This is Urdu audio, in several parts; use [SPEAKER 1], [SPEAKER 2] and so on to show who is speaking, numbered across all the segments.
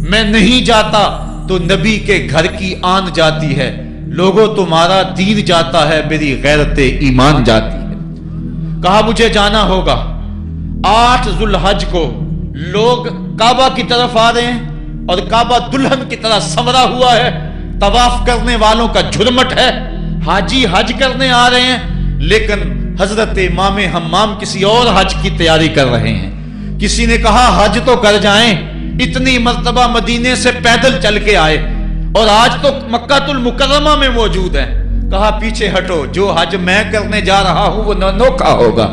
[SPEAKER 1] میں نہیں جاتا تو نبی کے گھر کی آن جاتی ہے، لوگوں تمہارا دین جاتا ہے، میری غیرت ایمان جاتی ہے۔ کہا مجھے جانا ہوگا۔ 8 ذوالحج کو لوگ کعبہ کی طرف آ رہے ہیں اور کعبہ دلہن کی طرح سنورا ہوا ہے، طواف کرنے والوں کا جھرمٹ ہے، حاجی حج کرنے آ رہے ہیں، لیکن حضرت امام حمام کسی اور حج کی تیاری کر رہے ہیں۔ کسی نے کہا حج تو کر جائیں، اتنی مرتبہ مدینے سے پیدل چل کے آئے اور آج تو مکہ المکرمہ میں موجود ہیں۔ کہا پیچھے ہٹو، جو حج میں کرنے جا رہا ہوں وہ انوکھا ہوگا،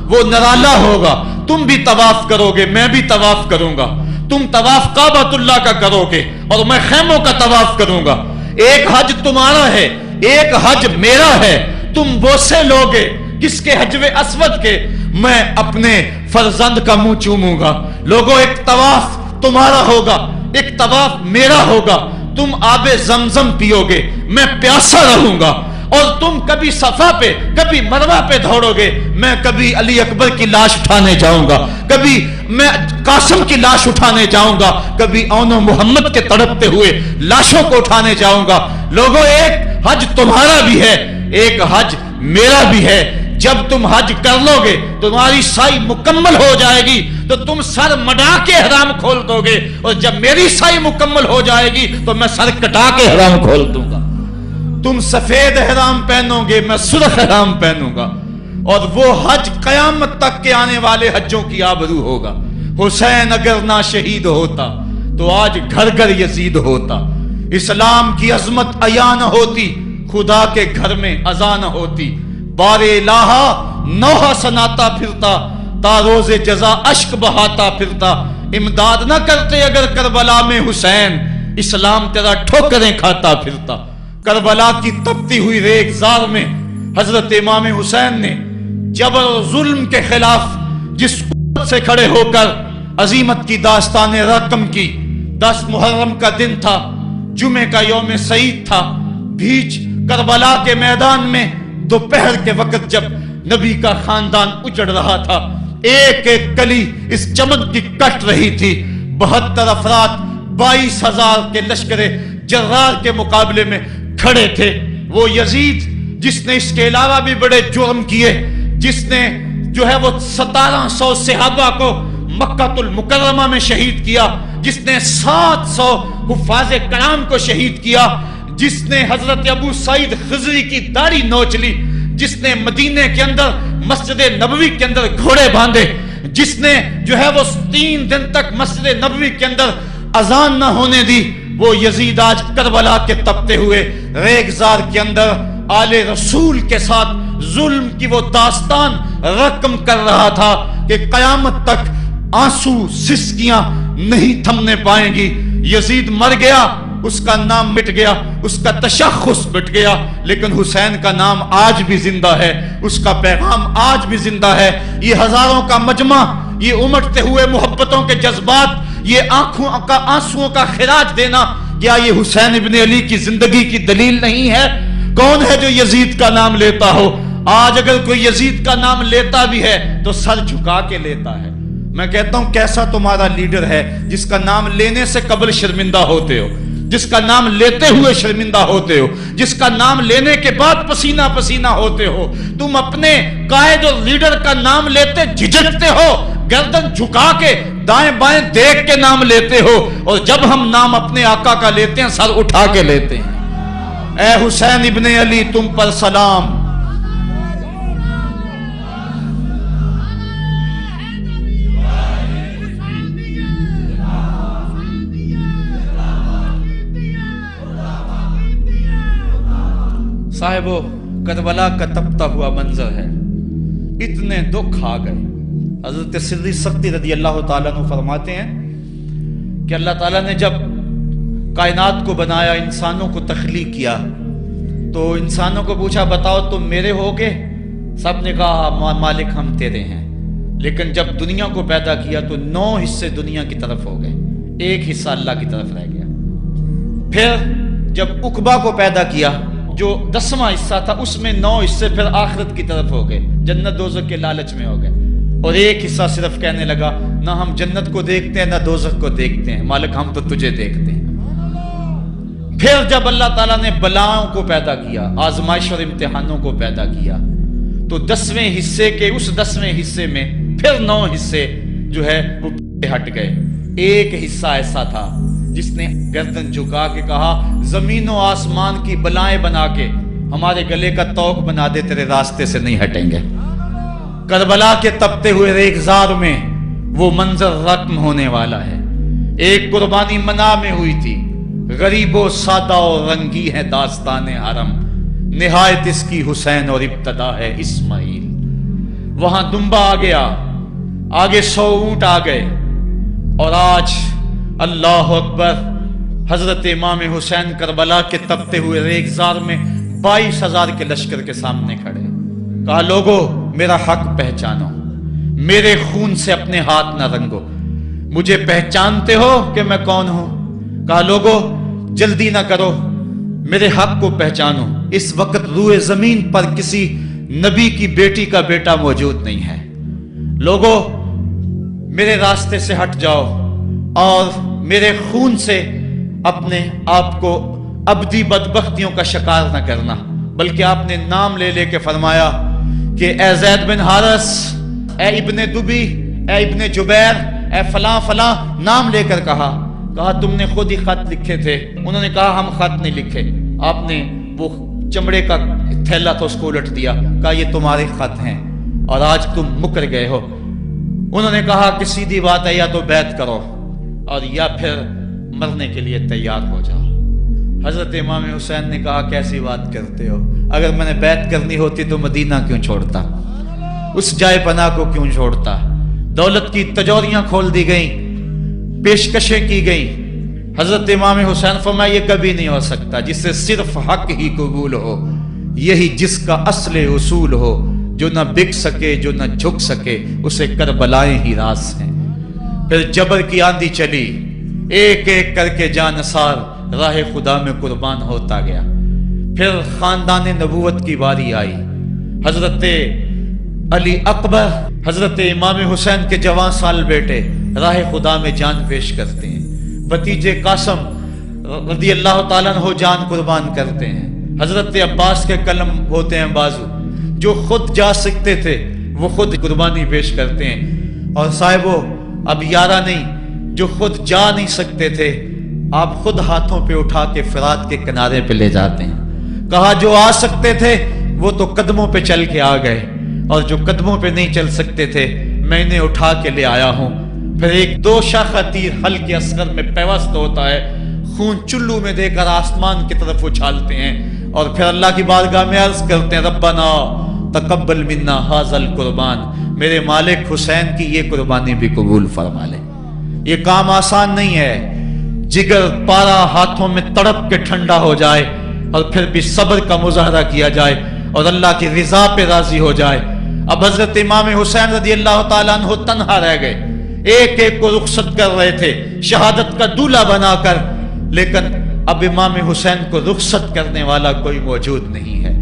[SPEAKER 1] وہ نرالا ہوگا، تم بھی طواف کرو گے، میں بھی طواف کروں گا، تم طواف کعبۃ اللہ کا کرو گے اور میں خیموں کا طواف کروں گا۔ ایک حج تمہارا ہے، ایک حج میرا ہے، تم بوسے لوگے کس کے حجر اسود کے، میں اپنے فرزند کا منہ چوموں گا۔ لوگوں ایک طواف تمہارا ہوگا، ایک طواف میرا ہوگا، تم آب زمزم پیو گے، میں پیاسا رہوں گا، اور تم کبھی صفا پہ کبھی مروہ پہ دوڑو گے، میں کبھی علی اکبر کی لاش اٹھانے جاؤں گا، کبھی میں قاسم کی لاش اٹھانے جاؤں گا، کبھی اون محمد کے تڑپتے ہوئے لاشوں کو اٹھانے جاؤں گا۔ لوگوں ایک حج تمہارا بھی ہے، ایک حج میرا بھی ہے۔ جب تم حج کر لو گے تمہاری سائی مکمل ہو جائے گی تو تم سر مڈا کے احرام کھول دو گے، اور جب میری سائی مکمل ہو جائے گی تو میں سر کٹا کے احرام کھول دوں گا۔ تم سفید احرام پہنو گے، میں سرخ احرام پہنوں گا، اور وہ حج قیامت تک کے آنے والے حجوں کی آبرو ہوگا۔ حسین اگر نہ شہید ہوتا تو آج گھر گھر یزید ہوتا، اسلام کی عظمت عیاں نہ ہوتی، خدا کے گھر میں اذان نہ ہوتی، بار الہا نوحہ سناتا پھرتا، تا روز جزا اشک بہاتا پھرتا، امداد نہ کرتے اگر کربلا میں حسین، اسلام تیرا ٹھوکریں کھاتا پھرتا۔ کربلا کی تپتی ہوئی ریگزار میں حضرت امام حسین نے جبر و ظلم کے خلاف جس قوت سے کھڑے ہو کر عظیمت کی داستان رقم کی۔ 10 محرم کا دن تھا، جمعہ کا یوم سعید تھا، بھیچ کربلا کے میدان میں دوپہر کے وقت جب نبی کا خاندان اجڑ رہا تھا، ایک ایک کلی اس چمن کی کٹ رہی تھی، 72 افراد 22,000 کے لشکر جرار کے مقابلے میں کھڑے تھے۔ وہ یزید جس نے اس کے علاوہ بھی بڑے جرم کیے، جس نے جو ہے وہ 1700 صحابہ کو مکہ المکرمہ میں شہید کیا، جس نے 700 حفاظ کرام کو شہید کیا، جس نے حضرت ابو سعید خضری کی داڑھی نوچ لی، جس نے مدینے کے اندر مسجد نبوی کے اندر گھوڑے باندھے، جس نے جو ہے وہ 3 دن تک مسجد نبوی کے اندر اذان نہ ہونے دی، وہ یزید آج کربلا کے تپتے ہوئے ریگزار کے اندر آل رسول کے ساتھ ظلم کی وہ داستان رقم کر رہا تھا کہ قیامت تک آنسو سسکیاں نہیں تھمنے پائیں گی۔ یزید مر گیا، اس کا نام مٹ گیا، اس کا تشخص مٹ گیا، لیکن حسین کا نام آج بھی زندہ ہے، اس کا پیغام آج بھی زندہ ہے۔ یہ ہزاروں کا مجمع، یہ امٹتے ہوئے محبتوں کے جذبات، یہ آنکھوں کا آنسوؤں کا خراج دینا، کیا یہ حسین ابن علی کی زندگی کی دلیل نہیں ہے؟ کون ہے جو یزید کا نام لیتا ہو؟ آج اگر کوئی یزید کا نام لیتا بھی ہے تو سر جھکا کے لیتا ہے۔ میں کہتا ہوں کیسا تمہارا لیڈر ہے جس کا نام لینے سے قبل شرمندہ ہوتے ہو، جس کا نام لیتے ہوئے شرمندہ ہوتے ہو، جس کا نام لینے کے بعد پسینہ پسینہ ہوتے ہو۔ تم اپنے قائد اور لیڈر کا نام لیتے جھجکتے ہو، گردن جھکا کے دائیں بائیں دیکھ کے نام لیتے ہو، اور جب ہم نام اپنے آقا کا لیتے ہیں سر اٹھا کے لیتے ہیں۔ اے حسین ابن علی تم پر سلام۔ صاحبو کربلا کا تپتا ہوا منظر ہے، اتنے دکھ آ گئے۔ حضرت سری سختی رضی اللہ تعالیٰ عنہ فرماتے ہیں کہ اللہ تعالیٰ نے جب کائنات کو بنایا، انسانوں کو تخلیق کیا، تو انسانوں کو پوچھا بتاؤ تم میرے ہوگے؟ سب نے کہا مالک ہم تیرے ہیں۔ لیکن جب دنیا کو پیدا کیا تو 9 حصے دنیا کی طرف ہو گئے، 1 حصہ اللہ کی طرف رہ گیا۔ پھر جب عقبہ کو پیدا کیا جو 10واں حصہ تھا، اس میں 9 حصے پھر آخرت کی طرف ہو گئے، جنت دوزخ کے لالچ میں ہو گئے، اور 1 حصہ صرف کہنے لگا نہ ہم جنت کو دیکھتے ہیں نہ دوزخ کو دیکھتے ہیں، مالک ہم تو تجھے دیکھتے ہیں۔ پھر جب اللہ تعالیٰ نے بلاؤں کو پیدا کیا، آزمائش اور امتحانوں کو پیدا کیا، تو 10ویں حصے کے اس 10ویں حصے میں پھر 9 حصے جو ہے وہ ہٹ گئے۔ ایک حصہ ایسا تھا جس نے گردن جھکا کے کہا زمین و آسمان کی بلائیں بنا کے ہمارے گلے کا توق بنا دے، تیرے راستے سے نہیں ہٹیں گے۔ کربلا کے تپتے ہوئے ریگزار میں وہ منظر رقم ہونے والا ہے۔ ایک قربانی منا میں ہوئی تھی، غریب و سادہ اور رنگی ہے داستان حرم، نہایت اس کی حسین اور ابتدا ہے اسماعیل۔ وہاں دمبا آ گیا، آگے 100 اونٹ آ گئے، اور آج اللہ اکبر، حضرت امام حسین کربلا کے تپتے ہوئے ریگزار میں 22,000 کے لشکر کے سامنے کھڑے۔ کہا لوگو میرا حق پہچانو، میرے خون سے اپنے ہاتھ نہ رنگو، مجھے پہچانتے ہو کہ میں کون ہوں؟ کہا لوگو جلدی نہ کرو، میرے حق کو پہچانو۔ اس وقت روئے زمین پر کسی نبی کی بیٹی کا بیٹا موجود نہیں ہے۔ لوگو میرے راستے سے ہٹ جاؤ اور میرے خون سے اپنے آپ کو ابدی بدبختیوں کا شکار نہ کرنا، بلکہ آپ نے نام لے لے کے فرمایا کہ اے زید بن حارث، اے ابن دبی، اے ابن جبیر، اے فلاں فلاں، نام لے کر کہا تم نے خود ہی خط لکھے تھے۔ انہوں نے کہا ہم خط نہیں لکھے۔ آپ نے وہ چمڑے کا تھیلا تھا اس کو الٹ دیا، کہا یہ تمہارے خط ہیں اور آج تم مکر گئے ہو۔ انہوں نے کہا کہ سیدھی بات ہے، یا تو بیعت کرو اور یا پھر مرنے کے لیے تیار ہو جاؤ۔ حضرت امام حسین نے کہا کیسی بات کرتے ہو، اگر میں نے بیعت کرنی ہوتی تو مدینہ کیوں چھوڑتا، اس جائے پناہ کو کیوں چھوڑتا۔ دولت کی تجوریاں کھول دی گئیں، پیشکشیں کی گئیں۔ حضرت امام حسین فرمایا یہ کبھی نہیں ہو سکتا، جس سے صرف حق ہی قبول ہو، یہی جس کا اصل اصول ہو، جو نہ بک سکے جو نہ جھک سکے، اسے کربلائیں ہی راس ہیں۔ پھر جبر کی آندھی چلی، ایک ایک کر کے جانثار راہ خدا میں قربان ہوتا گیا۔ پھر خاندان نبوت کی باری آئی۔ حضرت علی اکبر، حضرت امام حسین کے جوان سال بیٹے راہ خدا میں جان پیش کرتے ہیں۔ بھتیجے قاسم رضی اللہ تعالیٰ عنہ جان قربان کرتے ہیں۔ حضرت عباس کے قلم ہوتے ہیں بازو، جو خود جا سکتے تھے وہ خود قربانی پیش کرتے ہیں۔ اور صاحبو اب یارہ نہیں، جو خود جا نہیں سکتے تھے آپ خود ہاتھوں پہ اٹھا کے فرات کے کنارے پہ لے جاتے ہیں۔ کہا جو آ سکتے تھے وہ تو قدموں پہ چل کے آ گئے، اور جو قدموں پہ نہیں چل سکتے تھے میں انہیں اٹھا کے لے آیا ہوں۔ پھر ایک 2 شاخہ تیر ہلکے اصغر میں پیوست ہوتا ہے، خون چلو میں دے کر آسمان کی طرف اچھالتے ہیں، اور پھر اللہ کی بارگاہ میں عرض کرتے ہیں ربنا تقبل منا ھذا القربان، میرے مالک حسین کی یہ قربانی بھی قبول فرما لے۔ یہ کام آسان نہیں ہے، جگر پارا ہاتھوں میں تڑپ کے ٹھنڈا ہو جائے اور پھر بھی صبر کا مظاہرہ کیا جائے اور اللہ کی رضا پہ راضی ہو جائے۔ اب حضرت امام حسین رضی اللہ تعالیٰ عنہ تنہا رہ گئے، ایک ایک کو رخصت کر رہے تھے شہادت کا دولہا بنا کر، لیکن اب امام حسین کو رخصت کرنے والا کوئی موجود نہیں ہے۔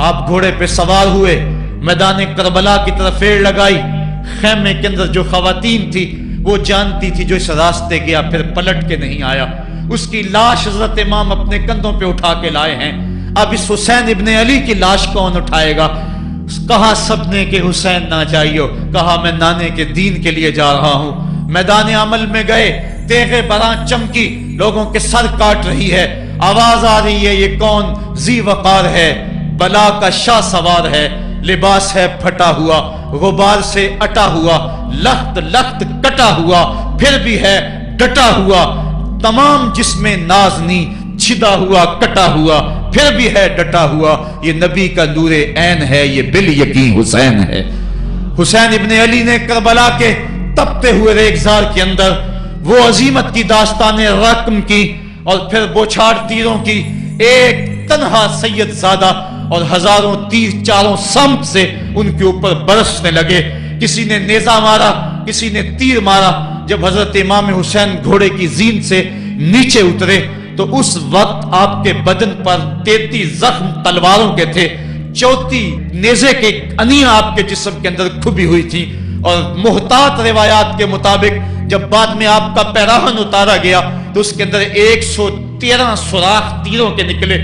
[SPEAKER 1] آپ گھوڑے پہ سوار ہوئے، میدان کربلا کی طرف ایڑ لگائی۔ خیمے کے اندر جو خواتین تھی وہ جانتی تھی جو اس راستے گیا پھر پلٹ کے نہیں آیا، اس کی لاش حضرت امام اپنے کندھوں پہ اٹھا کے لائے ہیں۔ اب اس حسین ابن علی کی لاش کون اٹھائے گا؟ کہا سب نے کہ حسین نہ جائیو، کہا میں نانے کے دین کے لیے جا رہا ہوں۔ میدان عمل میں گئے، تیغ براں چمکی، لوگوں کے سر کاٹ رہی ہے، آواز آ رہی ہے یہ کون ذی وقار ہے، بلا کا شاہ سوار ہے، لباس ہے پھٹا ہوا، غبار سے اٹا ہوا، لخت لخت کٹا ہوا، پھر بھی ہے ڈٹا ہوا، تمام جسم نازنی چھدا ہوا کٹا ہوا، پھر بھی ہے ڈٹا ہوا، یہ نبی کا نور عین ہے، یہ بال یقین حسین ہے۔ حسین ابن علی نے کربلا کے تپتے ہوئے ریگزار کے اندر وہ عظیمت کی داستان رقم کی اور پھر بوچھاڑ تیروں کی، ایک تنہا سید زادہ اور ہزاروں تیر چاروں سمت سے ان کے اوپر برسنے لگے۔ کسی نے نیزہ مارا، کسی نے تیر مارا۔ جب حضرت امام حسین گھوڑے کی زین سے نیچے اترے تو اس وقت آپ کے بدن پر 33 زخم تلواروں کے تھے، 34 نیزے کے انیاں آپ کے جسم کے اندر کھبی ہوئی تھی، اور محتاط روایات کے مطابق جب بعد میں آپ کا پیراہن اتارا گیا تو اس کے اندر 113 سوراخ تیروں کے نکلے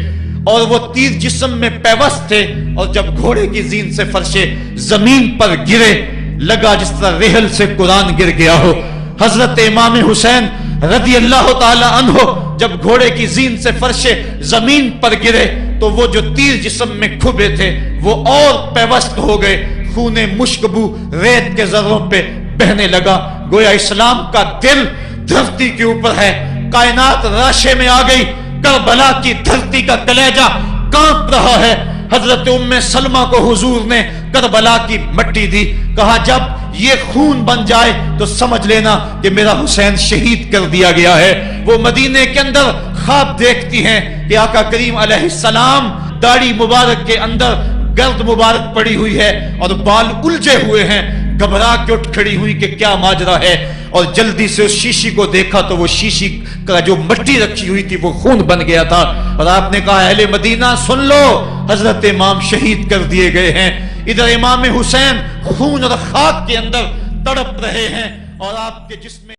[SPEAKER 1] اور وہ تیر جسم میں پیوست تھے، اور جب گھوڑے کی زین سے فرشے زمین پر گرے لگا جس طرح ریحل سے قرآن گر گیا ہو۔ حضرت امام حسین رضی اللہ تعالی عنہ جب گھوڑے کی زین سے فرشے زمین پر گرے تو وہ جو تیر جسم میں کھبے تھے وہ اور پیوست ہو گئے، خون مشکبو ریت کے ذروں پہ بہنے لگا، گویا اسلام کا دل دھرتی کے اوپر ہے، کائنات راشے میں آ گئی، کربلا کی دھرتی کا کلیجہ کانپ رہا ہے۔ حضرت ام سلمہ کو حضور نے کربلا کی مٹی دی، کہا جب یہ خون بن جائے تو سمجھ لینا کہ میرا حسین شہید کر دیا گیا ہے۔ وہ مدینے کے اندر خواب دیکھتی ہیں کہ آقا کریم علیہ السلام داڑھی مبارک کے اندر گرد مبارک پڑی ہوئی ہے اور بال الجھے ہوئے ہیں، گھبرا کے اٹھ کھڑی ہوئی کہ کیا ماجرا ہے، اور جلدی سے اس شیشی کو دیکھا تو وہ شیشی کا جو مٹی رکھی ہوئی تھی وہ خون بن گیا تھا، اور آپ نے کہا اہل مدینہ سن لو، حضرت امام شہید کر دیے گئے ہیں۔ ادھر امام حسین خون اور خاک کے اندر تڑپ رہے ہیں اور آپ کے جسم